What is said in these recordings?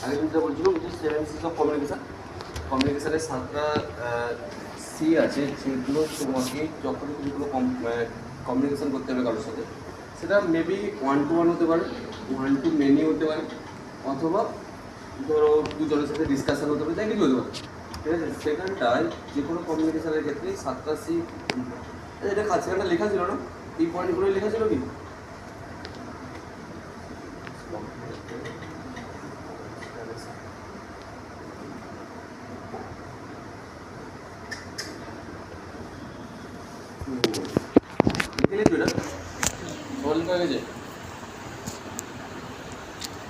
আগে যেটা বলছিলাম যে 7 C's অফ কমিউনিকেশন। কমিউনিকেশনের 7টা সি আছে, যেগুলো তোমাকে যখনই তুমি কোনো কমিউনিকেশন করতে হবে কারোর সাথে, সেটা মেবি 1 to 1 হতে পারে, 1 to many হতে পারে, অথবা ধরো দুজনের সাথে ডিসকাশন হতে পারে, যাই কিছু হতে পারে। ঠিক আছে, সেখানটায় যে কোনো কমিউনিকেশনের ক্ষেত্রে 7টা সি। এটা সেখানটা লেখা ছিল না, এই পয়েন্টগুলো লেখা ছিল কি?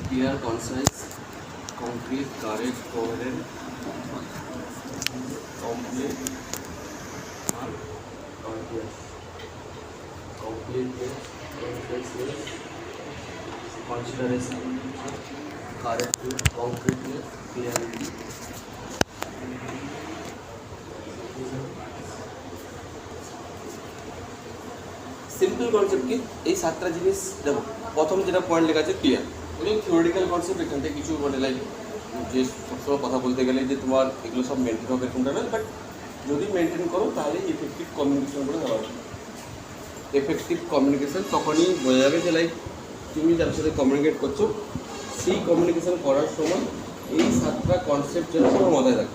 Clear, concise, concrete, correct, coherent, complete, and conciseness. Completeness, conciseness, consideration, correctness, concreteness, clarity. Simple concept কি? এই 7টা জিনিস দেখো, প্রথম যেটা পয়েন্ট লেখা আছে ক্লিয়ার, ওই থিওরিটিক্যাল কনসেপ্ট। এখান থেকে কিছু মানে লাইক যে সবসময় কথা বলতে গেলে যে তোমার এগুলো সব মেনটেন হবে এরকমটা নয়, বাট যদি মেনটেন করো তাহলে এফেক্টিভ কমিউনিকেশন করে দেওয়া হবে। এফেক্টিভ কমিউনিকেশন তখনই বোঝা যাবে যে লাইক তুমি যার সাথে কমিউনিকেট করছো, সেই কমিউনিকেশন করার সময় এই 7টা কনসেপ্ট যেন তোমার মাথায় থাকে।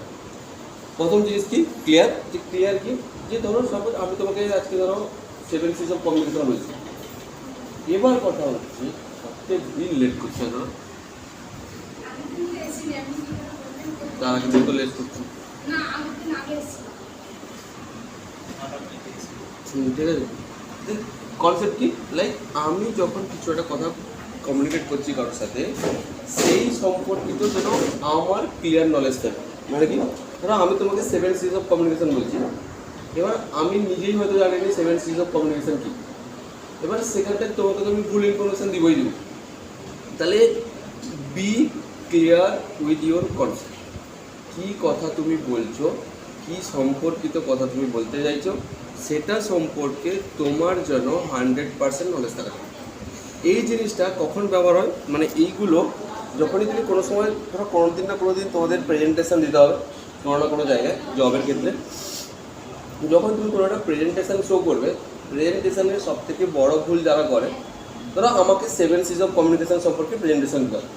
প্রথম জিনিস কি? ক্লিয়ার। যে ক্লিয়ার কি? যে ধরো সাপোজ আমি তোমাকে আজকে ধরো 7 C's অফ কমিউনিকেশন বলছি, এবার কথা হচ্ছে প্রত্যেক দিন লেট করছে, ধরো তার আগে দিন তো লেট করছি, ঠিক আছে। কনসেপ্ট কি? লাইক আমি যখন কিছু একটা কথা কমিউনিকেট করছি কারোর সাথে, সেই সম্পর্কিত যেন আমার ক্লিয়ার নলেজ থাকে। মানে কি, ধরো আমি তোমাকে 7 C's অফ কমিউনিকেশন বলছি, এবার আমি নিজেই হয়তো জানিনি 7 C's অফ কমিউনিকেশন কী। এবার সেখানটায় তোমাকে তো আমি ভুল ইনফরমেশান দিবই দিব। তাহলে be clear with your concept. কী কথা তুমি বলছো, কী সম্পর্কিত কথা তুমি বলতে চাইছো, সেটা সম্পর্কে তোমার যেন 100% নলেজ থাকা। এই জিনিসটা কখন ব্যবহার হয়? মানে এইগুলো যখনই তুমি কোনো সময় ধরো কোনো দিন না কোনো দিন তোমাদের প্রেজেন্টেশন দিতে হবে কোনো না কোনো জায়গায়, জবের ক্ষেত্রে যখন তুমি কোনো একটা প্রেজেন্টেশন শো করবে, প্রেজেন্টেশনের সবথেকে বড় ভুল যারা করে, ধরো আমাকে 7 C's অফ কমিউনিকেশন সম্পর্কে প্রেজেন্টেশন দিতে হবে।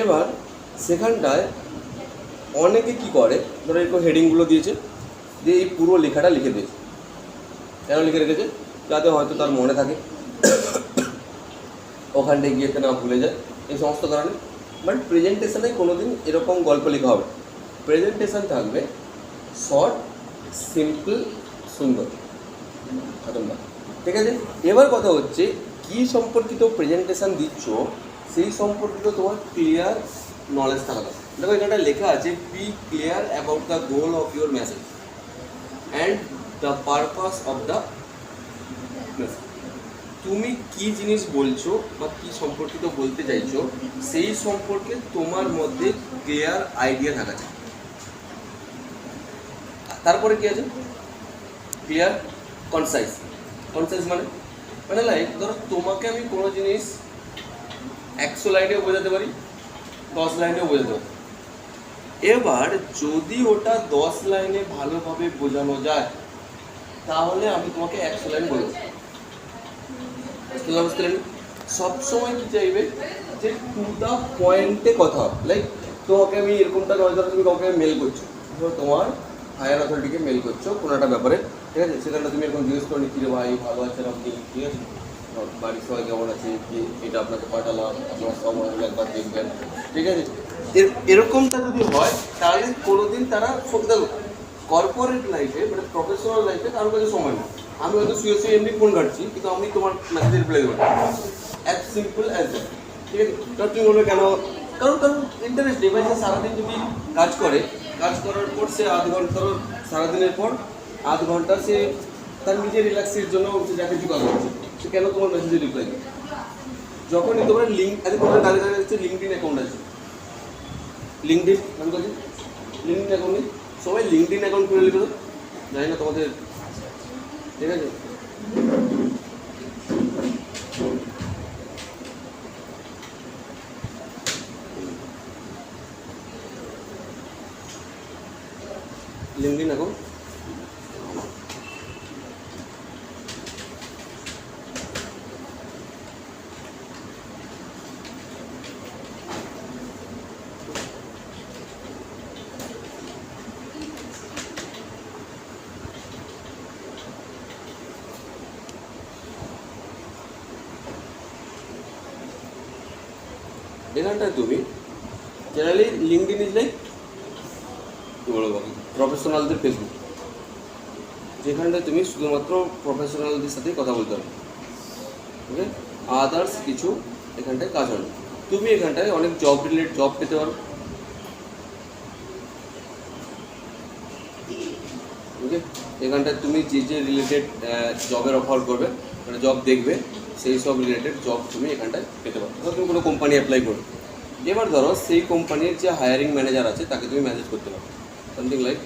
এবার সেখানটায় অনেকে কি করে, ধরো এরকম হেডিংগুলো দিয়েছে, দিয়ে এই পুরো লেখাটা লিখে দিয়েছে। কেন লিখে রেখেছে? যাতে হয়তো তার মনে থাকে, ওখানটায় গিয়ে না ভুলে যায়, এই সমস্ত কারণে। বাট প্রেজেন্টেশনে কোনো দিন এরকম গল্প লেখা হবে। প্রেজেন্টেশন থাকবে শর্ট, সিম্পল, সুন্দর, ঠিক আছে। এবার কথা হচ্ছে কী সম্পর্কিত প্রেজেন্টেশন দিচ্ছ, সেই সম্পর্কিত তোমার ক্লিয়ার নলেজ থাকা দরকার। দেখো এখানটা লেখা আছে, be clear about the goal of your message and the purpose of the message. তুমি কী জিনিস বলছো বা কী সম্পর্কিত বলতে চাইছো, সেই সম্পর্কে তোমার মধ্যে ক্লিয়ার আইডিয়া থাকা চাই। তারপরে কী আছে? Clear, concise. কনসাইজ মানে লাইক ধরো তোমাকে আমি কোনো জিনিস 100 লাইনেও বোঝাতে পারি, 10 লাইনেও বোঝাতে পারি। এবার যদি ওটা 10 লাইনে ভালোভাবে বোঝানো যায়, তাহলে আমি তোমাকে 100 লাইন বলবো। বুঝতে পারলেন? সবসময় কী চাইবে যে টু দ্য পয়েন্টে কথা হবে। লাইক তোমাকে আমি এরকমটা নয়, ধরো তুমি কাউকে মেল করছো, ধরো তোমার হায়ার অথরিটিকে মেল করছো কোনো একটা ব্যাপারে, ঠিক আছে। সেখানটা তুমি এরকম জিজ্ঞেস করো, কি রে ভাই ভালো আছেন আপনি, ঠিক আছে, বাড়ির সবাই কেমন আছে, কি এটা আপনাকে পাঠালাম, আপনার সময় হলে একবার দেখবেন, ঠিক আছে। এরকমটা যদি হয় তাহলে কোনোদিন তারা দেখো কর্পোরেট লাইফে মানে প্রফেশনাল লাইফে কারোর কাছে সময় না। আমি হয়তো শুয়ে এমনি ফোন ঘাটছি, কিন্তু আমি তোমার মেসেজে রিপ্লাই দেবো, অ্যাজ সিম্পল অ্যাজ দ্যাট, ঠিক আছে। তো তুমি বলবে কেন? কারণ ইন্টারেস্ট নেই। সারাদিন যদি কাজ করে, কাজ করার পর সে আধ ঘন্টা, সারাদিনের পর আধ ঘন্টা সে তার নিজের রিল্যাক্সের জন্য সে যা কিছু কাজ করছে, সে কেন তোমার মেসেজে রিপ্লাই দেবে? যখনই তোমার তোমাদের কাজে কাজে হচ্ছে লিঙ্কডিন অ্যাকাউন্ট আছে, লিঙ্কডিন আমি বলছি লিঙ্কডিন অ্যাকাউন্ট নেই, সবাই লিঙ্কডিন অ্যাকাউন্ট করে লিখে, জানি না তোমাদের, ঠিক আছে। লিঙ্কডিন এখন এখানটায় তুমি জেনারেলি লিঙ্কডিন ইজ লাইক কী বলবো প্রফেশনালদের ফেসবুক, যেখানটায় তুমি শুধুমাত্র প্রফেশনালদের সাথেই কথা বলতে হবে। ওকে, আদার্স কিছু এখানটায় কাজ হবে। তুমি এখানটায় অনেক জব পেতে পারো। ওকে, এখানটায় তুমি যে রিলেটেড জবের অফার করবে, মানে জব দেখবে, সেই সব রিলেটেড জব তুমি এখানটায় পেতে পারো। ধরো তুমি কোনো কোম্পানি অ্যাপ্লাই করো, এবার ধরো সেই কোম্পানির যে হায়ারিং ম্যানেজার আছে তাকে তুমি মেসেজ করতে পারো, সামথিং লাইক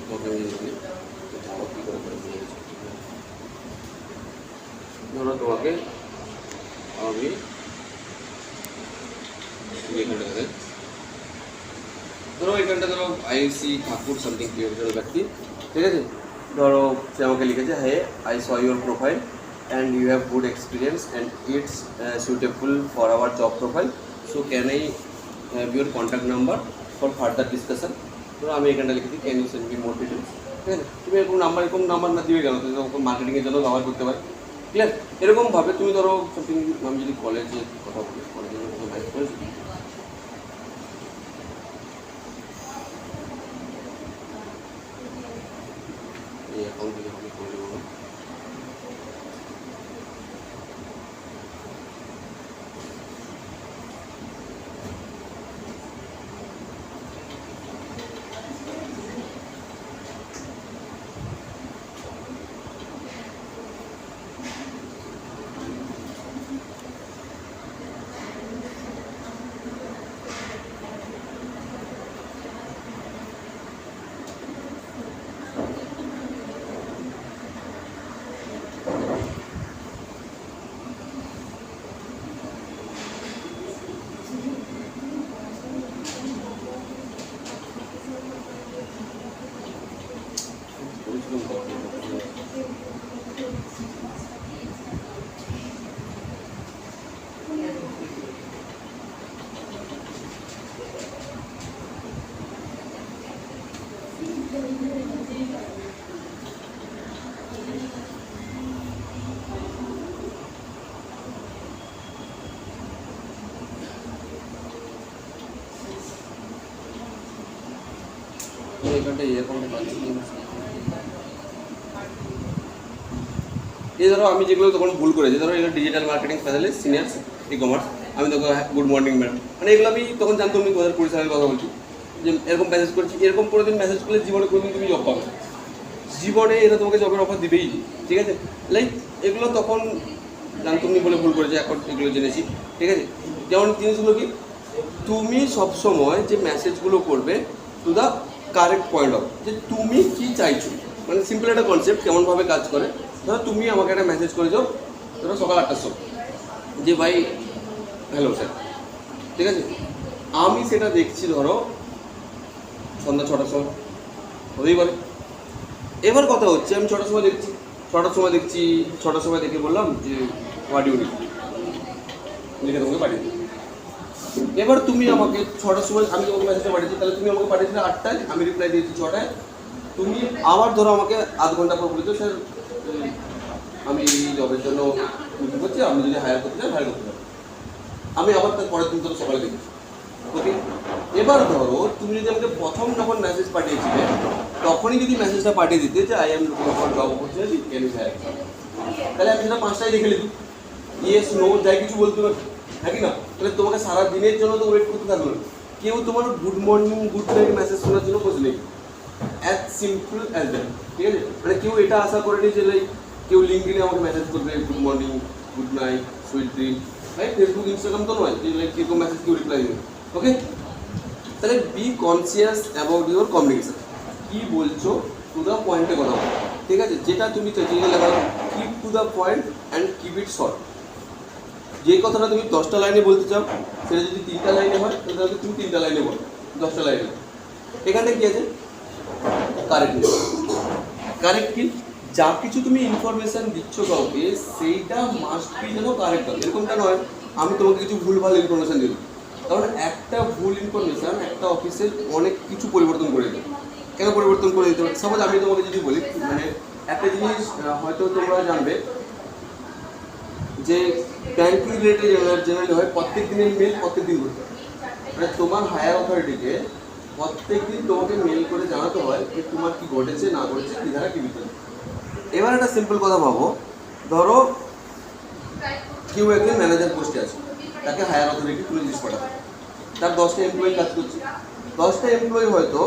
ধরো তোমাকে আমি ধরো এখানটা ধরো আইসি ঠাকুর সামথিং ক্রিয়েটার ব্যক্তি, ঠিক আছে। ধরো সে আমাকে লিখেছে, hey I saw your profile and you have good experience and it's suitable for our job profile, so can I have your contact number for further discussion. ধরো আমি এখানটা লিখেছি, can you send me more details, ঠিক আছে। তুমি এরকম number না দিবে কেন, তুমি মার্কেটিংয়ের জন্য ব্যবহার করতে পারো, ক্লিয়ার। এরকমভাবে তুমি ধরো সামথিং, আমি যদি কলেজে কথা বলি, কলেজের মধ্যে ম্যানেজ করেছি, এই অ্যাকাউন্ট থেকে আমি করে দেবো। এখানটা এই অ্যাকাউন্টে পাচ্ছি, এই ধরো আমি যেগুলো তখন ভুল করেছি, ধরো এগুলো digital marketing specialist senior e commerce, আমি তখন গুড মর্নিং ম্যাডাম, মানে এগুলো আমি তখন জানতাম আমি 2020 সালের কথা বলছি, যে এরকম মেসেজ করেছি। এরকম করে দিন মেসেজ করলে জীবনে কোনোদিন তুমি জব পাবে, জীবনে এরা তোমাকে জবের অফার দিবেই, ঠিক আছে। লাইক এগুলো তখন জানতাম নি বলে ভুল করেছি, এখন এগুলো জেনেছি, ঠিক আছে। যেমন জিনিসগুলো কি, তুমি সবসময় যে মেসেজগুলো করবে to the correct point of, যে তুমি কি চাইছো, মানে সিম্পল একটা কনসেপ্ট কেমনভাবে কাজ করে। ধরো তুমি আমাকে একটা মেসেজ করেছো, ধরো সকাল 8টার সময়, যে ভাই হ্যালো স্যার, ঠিক আছে। আমি সেটা দেখছি ধরো সন্ধ্যা 6টার সময়, হতেই পারে। এবার কথা হচ্ছে আমি 6টার সময় দেখছি, 6টার সময় দেখে বললাম যে হোয়াট ইউ নিড, লিখে তোমাকে পাঠিয়ে দিই। এবার তুমি আমাকে 6টার সময় আমি তোমাকে মেসেজটা পাঠিয়েছি, তাহলে তুমি আমাকে পাঠিয়েছিলে 8টায়, আমি রিপ্লাই দিয়েছি 6টায়। তুমি আবার ধরো আমাকে আধ ঘন্টা পর বলেছো, স্যার আমি এই জবের জন্য বুঝতে পারছি, আপনি যদি হায়ার করতে চান হায়ার করতে পারেন। আমি আবার তার পরের দিন ধরো সকালে দেখেছি, ওকে। এবার ধরো তুমি যদি আমাকে প্রথম যখন মেসেজ পাঠিয়েছিলে তখনই যদি মেসেজটা পাঠিয়ে দিতে যে I am looking for job opportunity, can you hire, তাহলে আমি সেটা 5টায় দেখে নিবি, ইয়েস নো যাই কিছু বলতে পারি, হ্যাঁ কি না। তাহলে তোমাকে সারা দিনের জন্য তো ওয়েট করতে থাকবে না, কেউ তোমার good morning good night message শোনার জন্য বসে নেই, অ্যাজ সিম্পল অ্যাজ দ্যাট, ঠিক আছে। মানে কেউ এটা আশা করেনি যে লাইক কেউ লিঙ্কডিনে আমাকে মেসেজ করবে good morning good night sweet dream, right. Facebook Instagram তো নয় যে লাইক কেউ মেসেজ কেউ রিপ্লাই দেবে, ওকে। তাহলে be conscious about your communication, কী বলছো টু দ্য পয়েন্টে কথা বলো, ঠিক আছে। যেটা তুমি চেয়ে লেখা keep to the point and keep it short. যে কথাটা তুমি 10টা লাইনে বলতে চাও সেটা যদি 3টা লাইনে হয় তাহলে তুমি 3টা লাইনে বলো, 10টা লাইনে। এখানে কি আছে কারেক্টনেস, কারেক্ট কি, যা কিছু তুমি ইনফরমেশন দিচ্ছ কাউকে সেইটা মাস্ট বি যেন কারেক্ট হবে। এরকমটা নয় আমি তোমাকে কিছু ভুলভাল ইনফরমেশন দিলাম, কারণ একটা ভুল ইনফরমেশন একটা অফিসের অনেক কিছু পরিবর্তন করে দেবে। কেন পরিবর্তন করে দিতে পারে? সাপোজ আমি তোমাকে যদি বলি, মানে একটা জিনিস হয়তো তোমরা জানবে যে ব্যাংকিং রিলেটেড জেনারেলি হয় প্রত্যেক দিনের মেল প্রত্যেক দিন করতে হয়, মানে তোমার হায়ার অথরিটিকে প্রত্যেক দিন তোমাকে মেল করে জানাতে হয় যে তোমার কি ঘটেছে না ঘটেছে, কি ধারা কি ভিতরে। এবার একটা সিম্পল কথা ভাবো, ধরো কেউ একজন ম্যানেজার পোস্টে আছে, তাকে হায়ার অথরিটি কোনো জিনিস পাঠাবে, তার 10টা এমপ্লয়ি কাজ করছে, 10টা এমপ্লয়ি হয়তো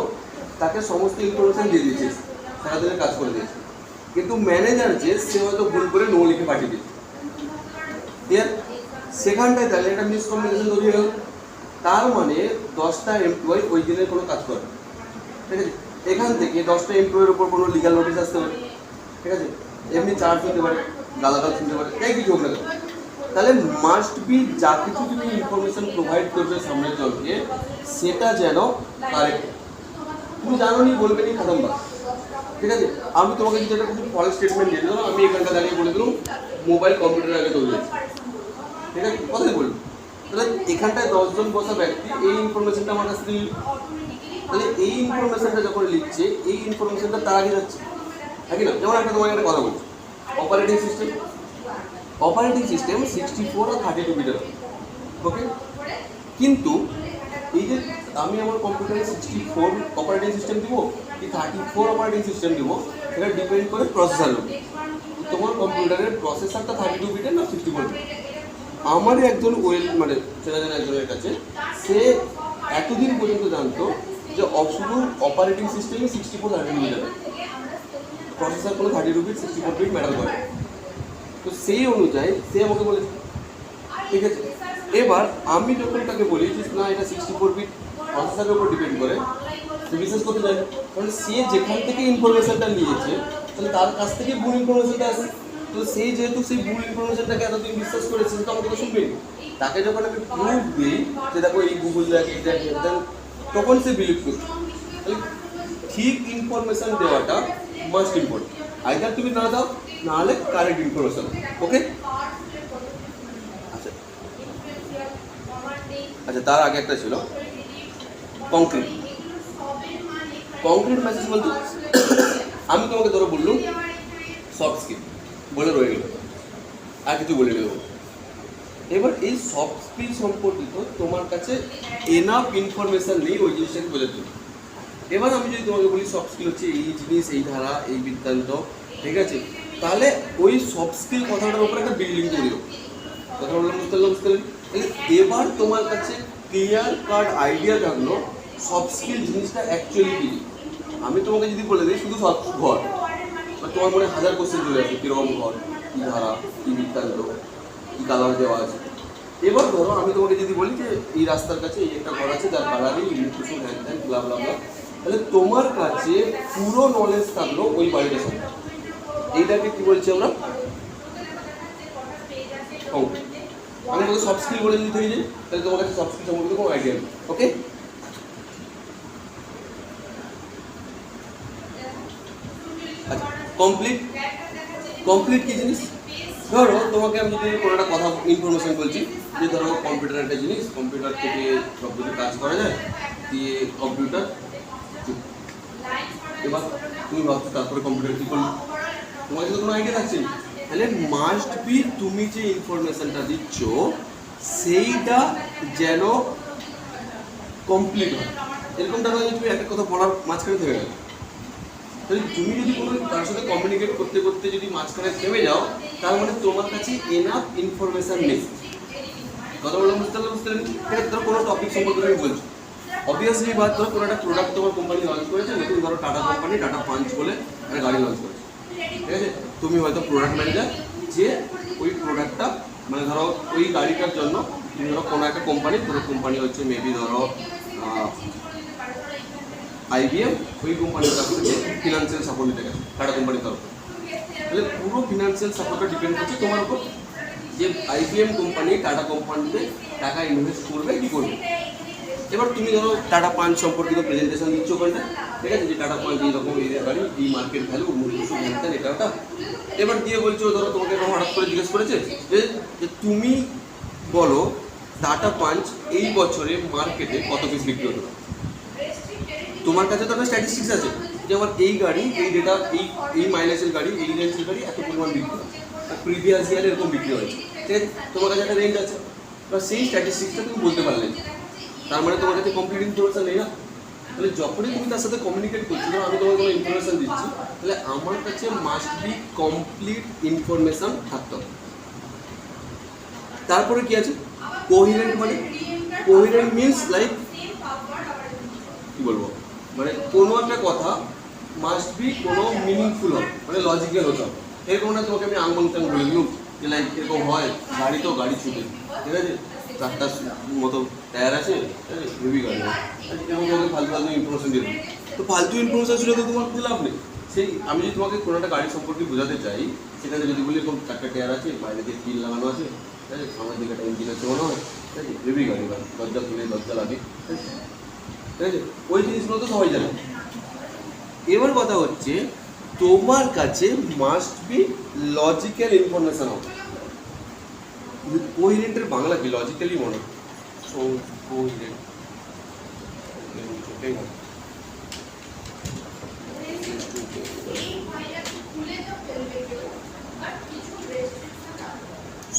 তাকে সমস্ত ইনফরমেশন দিয়ে দিয়েছে, সারাদিনের কাজ করে দিয়েছে, কিন্তু ম্যানেজার যে সে হয়তো ভুল করে নো লিখে পাঠিয়ে দিয়েছে। ক্লিয়ার? সেখানটায় তাহলে একটা মিসকমিউনিকেশন তৈরি হলো। তার মানে 10টা এমপ্লয়ি ওই দিনের কোনো কাজ করে, ঠিক আছে? এখান থেকে 10টা এমপ্লয়ের উপর কোনো লিগাল নোটিশ আসতে পারে, ঠিক আছে? এমনি চার্জ হতে পারে, গালাগাল শুনতে পারে, তাই কিছু হোক না কেন। তাহলে মাস্ট বি যা কিছু তুমি ইনফরমেশন প্রোভাইড করবে সামনের জনকে সেটা যেন কারেক্ট। তুমি জানো নি বলবে নি খতম বাস, ঠিক আছে? আমি তোমাকে যদি একটা কিছু ফলস স্টেটমেন্ট দিয়ে দিলাম, আমি এখানটা দাঁড়িয়ে বলে দিলাম মোবাইল কম্পিউটার আগে তৈরি হয়েছে, ঠিক আছে? কথাই বলবো, তাহলে এখানটায় 10 জন বসা ব্যক্তি এই ইনফরমেশনটা আমার কাছ থেকে লিখবে। তাহলে এই ইনফরমেশনটা যখন লিখছে এই ইনফরমেশনটা তার আগে যাচ্ছে, নাকি না? যেমন একটা তোমাকে একটা কথা বলছি, অপারেটিং সিস্টেম 64 আর 32 বিটের, ওকে? কিন্তু এই যে আমি আমার কম্পিউটারে 64 অপারেটিং সিস্টেম দিব কি 34 অপারেটিং সিস্টেম দিব, সেটা ডিপেন্ড করে প্রসেসরের উপর। তোমার কম্পিউটারের প্রসেসরটা 32 বিটের না 64 বিট? আমারই একজন মানে চেনা জানা একজনের কাছে সে এতদিন পর্যন্ত জানতো যে শুধু অপারেটিং সিস্টেমই 64 32 বিট, প্রসেসর কোনো 32 বিট 64 বিট ম্যাটার করে। তো সেই অনুযায়ী সে আমাকে বলেছে, ঠিক আছে? এবার আমি যখন তাকে বলি যে না এটা 64 বিট প্রসেসরের উপর ডিপেন্ড করে, সে বিশ্বাস করতে চায়, কারণ সে যেখান থেকে ইনফরমেশনটা নিয়েছে তাহলে তার কাছ থেকে ভুল ইনফরমেশনটা আসে। তো সেই যেহেতু সেই ভুল ইনফরমেশনটাকে এতদিন বিশ্বাস করেছে, সে তো আমার কথা শুনবেই। তাকে যখন আমি প্রুফ দিই যে দেখো এই গুগল দেখ এই দেখ, তখন সে বিলিভ করছে। তাহলে ঠিক ইনফরমেশন দেওয়াটা মাস্ট ইম্পর্টেন্ট। আইদার তুমি না দাও, নাহলে কারেক্ট ইনফরমেশন, ওকে? আচ্ছা আচ্ছা, তার আগে একটা ছিল কংক্রিট মেসেজ বলতো। আমি তোমাকে ধরো বললুম সফট স্কিল বলে রয়ে গেল, আর কিছু বলে দেবো। এবার এই সফট স্কিল সম্পর্কিত তোমার কাছে এনাফ ইনফরমেশন নেই ওই জিনিসটাকে বোঝার জন্য। এবার আমি যদি তোমাকে বলি সফট স্কিল হচ্ছে এই জিনিস, এই ধারা, এই বৃত্তান্ত, ঠিক আছে? তাহলে ওই সফট স্কিল কথাটার উপরে একটা বিল্ডিং তৈরি হবে। কথা বললাম, বুঝতে পারলাম? এবার তোমার কাছে ক্লিয়ার কাট আইডিয়া থাকলো সফট স্কিল জিনিসটা অ্যাকচুয়ালি কী। আমি তোমাকে যদি বলে দিই শুধু সফট ঘর, তোমার মনে 1000 কোশ্চেন চলে আসবে, কীরকম ঘর, কী ধারা, কী বৃত্তান্ত, কী কালার দেওয়া আছে। এবার ধরো আমি তোমাকে যদি বলি যে এই রাস্তার কাছে এই একটা ঘর আছে যার কালারই ইলেকট্রিশিয়ান হ্যান্ড হ্যান্ড ব্লা ব্লা ব্লা, তাহলে তোমার কাছে পুরো নলেজ থাকলো ওই বাড়িটার সাথে। এইটাকে কী বলছি আমরা? আমি তোমাকে সফট স্কিল বলে যদি থেকে যাই, তাহলে তোমার কাছে সফট স্কিল সম্পর্কে কোনো আইডিয়া নেই, ওকে? আচ্ছা, কমপ্লিট কি জিনিস? ধরো তোমাকে আমি যদি কোনো একটা কথা ইনফরমেশন বলছি যে ধরো কম্পিউটার একটা জিনিস, কম্পিউটার থেকে সব কিছু কাজ করা যায়, দিয়ে কম্পিউটার। এবার তুমি ভাবছো তারপরে কম্পিউটার কী করলো, তোমার কাছে কোনো আইডিয়া থাকছে না। তাহলে মাস্ট বি তুমি যে ইনফরমেশনটা দিচ্ছ সেইটা যেন কমপ্লিট হয়। এরকমটা নয় যে তুমি একটা কথা বলার মাঝখানে থেকে গেলো। তাহলে তুমি যদি কোনো তার সাথে কমিউনিকেট করতে করতে যদি মাঝখানে থেমে যাও, তার মানে তোমার কাছে এনাফ ইনফরমেশান নেই। কথা বলে বুঝতে পারলেন? ঠিক আছে, ধরো কোনো টপিক সম্পর্কে আমি বলছি, অবভিয়াসলি বা ধরো কোনো একটা প্রোডাক্ট তোমার কোম্পানি লঞ্চ করেছে, নতুন ধরো টাটা কোম্পানি টাটা পাঞ্চ বলে একটা গাড়ি লঞ্চ করেছে, ঠিক আছে? তুমি হয়তো প্রোডাক্ট ম্যানেজার, যে ওই প্রোডাক্টটা মানে ধরো ওই গাড়িটার জন্য তুমি ধরো কোনো একটা কোম্পানি, ধরো কোম্পানি হচ্ছে মেবি ধরো IBM, ওই কোম্পানির কাছ থেকে ফিনান্সিয়াল সাপোর্ট নিতে গেছে টাটা কোম্পানির তরফে। তাহলে পুরো ফিনান্সিয়াল সাপোর্টটা ডিপেন্ড করছে তোমার উপর, যে IBM কোম্পানি টাটা কোম্পানিতে টাকা ইনভেস্ট করবে কি করবে। এবার তুমি ধরো টাটা পাঞ্চ সম্পর্কিত প্রেজেন্টেশন দিচ্ছ ওখানটা, ঠিক আছে, যে টাটা পাঞ্চ এইরকম এরিয়া গাড়ি, এই মার্কেট ভ্যালু, মূল্য সুদ, এটা ওটা। এবার দিয়ে বলছো ধরো তোমাকে এরকম হঠাৎ করে জিজ্ঞেস করেছে যে তুমি বলো টাটা পাঞ্চ এই বছরে মার্কেটে কত পিস বিক্রি হতো। তোমার কাছে তো একটা স্ট্যাটিস্টিক্স আছে যে আমার এই গাড়ি, এই ডেটা, এই মাইলেজের গাড়ি, এই রেঞ্জের গাড়ি এত পরিমাণ বিক্রি হয়, আর প্রিভিয়াস ইয়ারে এরকম বিক্রি হয়েছে, ঠিক আছে, তোমার কাছে একটা রেঞ্জ আছে। এবার সেই স্ট্যাটিস্টিক্সটা তুমি বলতে পারলে, তার মানে তোমার কাছে কমপ্লিট ইনফরমেশন নেই না। তাহলে যখনই তুমি তার সাথে কমিউনিকেট করছো, ধরো আমি তোমাকে কোনো ইনফরমেশন দিচ্ছি, তাহলে আমার কাছে মাস্ট বি কমপ্লিট ইনফরমেশন থাকতে হবে। তারপরে কি আছে, কোহিরেন্ট। মানে কোহিরেন্ট মিনস লাইক কি বলবো, মানে কোনো একটা কথা মাস্ট বি কোনো মিনিংফুল হবে, মানে লজিক্যাল হতে হবে। এরকম না তোমাকে আমি আংমাংচাং বলে দিলাম যে লাইক এরকম হয়, গাড়ি তো গাড়ি ছুটে, ঠিক আছে, 4টার মতো টায়ার আছে, হেভি গাড়ি, এবং তোমাকে ফালতু ফালতু ইনফরমেশন দিয়ে দেবো। তো ফালতু ইনফরমেশন শুনে তো তোমার কিছু লাভ নেই। সেই আমি যদি তোমাকে কোনো একটা গাড়ি সম্পর্কে বোঝাতে চাই, সেখানে যদি বলি এরকম 4টা টায়ার আছে, বাইরে দিয়ে কিল লাগানো আছে, ঠিক আছে, সামনের দিকে একটা ইঞ্জিন আছে মনে হয়, ঠিক আছে, হেভি গাড়ি, দরজা খুলে দরজা লাগে, ঠিক আছে, ওই জিনিসগুলো তো সবাই জানে। এবার কথা হচ্ছে তোমার কাছে মাস্ট বি লজিক্যাল ইনফরমেশন হবে। কোহিরেন্টের বাংলা কি, লজিক্যালি মনে হয় কোহিরেন্ট,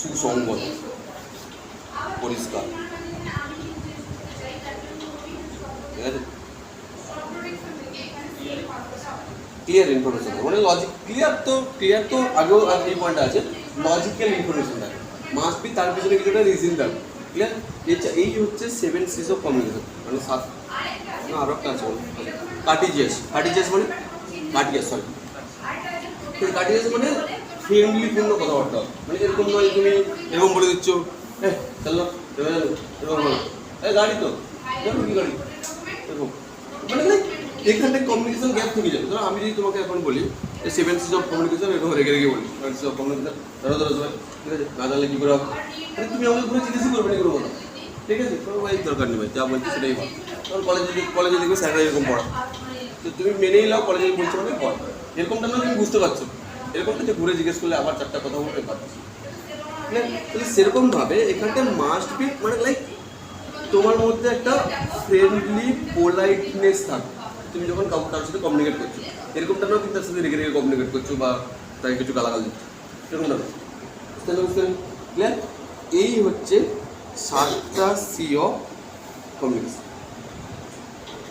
সুসংগত, পরিষ্কার, ঠিক আছে, ক্লিয়ার ইনফরমেশন, মানে লজিক ক্লিয়ার তো আগেও এই পয়েন্টটা আছে, লজিক্যাল ইনফরমেশন থাকে, মাস্ট বি তার পিছনে কিছু একটা রিজন থাকে, ক্লিয়ার। এই হচ্ছে 7 C's অফ কমিউনিকেশন, মানে আরো একটা আছে কার্টিজিয়াস মানে কার্টিজিয়াস মানে ফ্রেন্ডলি পূর্ণ কথাবার্তা, মানে এরকম নয় তুমি এরকম বলে দিচ্ছ, চলো এরকম গাড়ি তো কি গাড়ি, এরকম, মানে এখানে কমিউনিকেশন গ্যাপ থেকে যাবে। ধরো আমি যদি তোমাকে এখন বলি 7 C's অফ কমিউনিকেশন, এরকম রেগে বলি 7 C's অফ কমিউনিকেশন, ধরো সবাই, ঠিক আছে, না জানলে কী করে হবে, তুমি আমাকে পুরো জিজ্ঞেসই করবে না করবো না, ঠিক আছে, কোনো ভাই দরকার নেই ভাই, যা বলছি সেটাই হয়। তখন কলেজে দেখবে স্যাররা এরকম পড়া, তো তুমি মেনেই নাও, কলেজে বলছো মানে পড়া, এরকমটা না তুমি বুঝতে পারছো, এরকমটা যে ঘুরে জিজ্ঞেস করলে আবার 4টা কথা বলতে পারছি, তাহলে সেরকমভাবে এখানটা মাস্ট বি, মানে লাইক তোমার মধ্যে একটা ফ্রেন্ডলি পোলাইটনেস থাকবে তুমি যখন কারোর সাথে কমিউনিকেট করছো। এরকমটা না কিন্তু তার সাথে রেগে রেগে কমিউনিকেট করছো বা তাকে কিছু গালাগাল দিচ্ছ, এরকমটা না, ক্লিয়ার। এই হচ্ছে 7টা C অফ কমিউনিকেশন।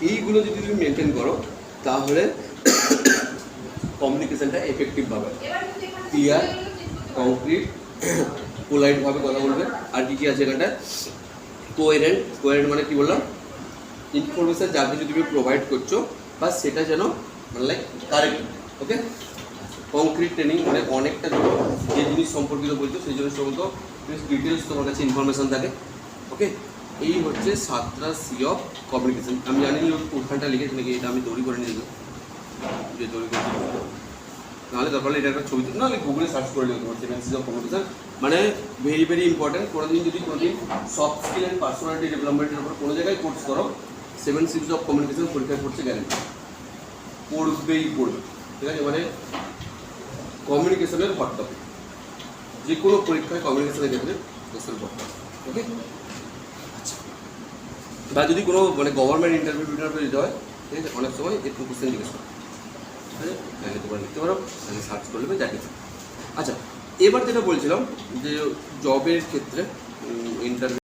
এইগুলো যদি তুমি মেনটেন করো তাহলে কমিউনিকেশনটা এফেক্টিভভাবে, ক্লিয়ার, কংক্রিট, পোলাইটভাবে কথা বলবে। আর কি আছে এখানটায়, কোহেরেন্ট মানে কি বললাম, ইনফরমেশন যা কিছু তুমি প্রোভাইড করছো বা সেটা যেন মানে লাইক কারেক্ট, ওকে। কংক্রিট ট্রেনিং মানে অনেকটা যে জিনিস সম্পর্কিত বলছো সেই জিনিস সম্পর্কিত ডিটেলস তোমার কাছে ইনফরমেশন থাকে, ওকে। এই হচ্ছে 7টা C অফ কমিউনিকেশন। আমি জানি ওখানটা লিখেছি নাকি, এটা আমি তৈরি করে নিয়ে যাবো, যে তৈরি করছি, নাহলে তারপরে এটা একটা ছবি নাহলে গুগলে সার্চ করে নিতে পারো 7 C's অফ কমিউনিকেশন। মানে ভেরি ইম্পর্টেন্ট। কোনোদিন সফট স্কিল অ্যান্ড পার্সোনালিটি ডেভেলপমেন্টের উপর কোনো জায়গায় কোর্স করো, 7 C's অফ কমিউনিকেশন পরীক্ষায় পড়ছে গ্যারেন্টি, পড়বেই, ঠিক আছে। মানে কমিউনিকেশনের হট টপিক, যে কোনো পরীক্ষায় কমিউনিকেশনের ক্ষেত্রে কোশ্চেন পড়তে হবে, ওকে। আচ্ছা, বা যদি কোনো মানে গভর্নমেন্ট ইন্টারভিউ দিতে হয়, ঠিক আছে, অনেক সময় একটু কোশ্চেন জিজ্ঞেস করো, ঠিক আছে, তোমরা লিখতে পারো, সার্চ করলে যা কিছু। আচ্ছা, এবার যেটা বলছিলাম যে জবের ক্ষেত্রে ইন্টারভিউ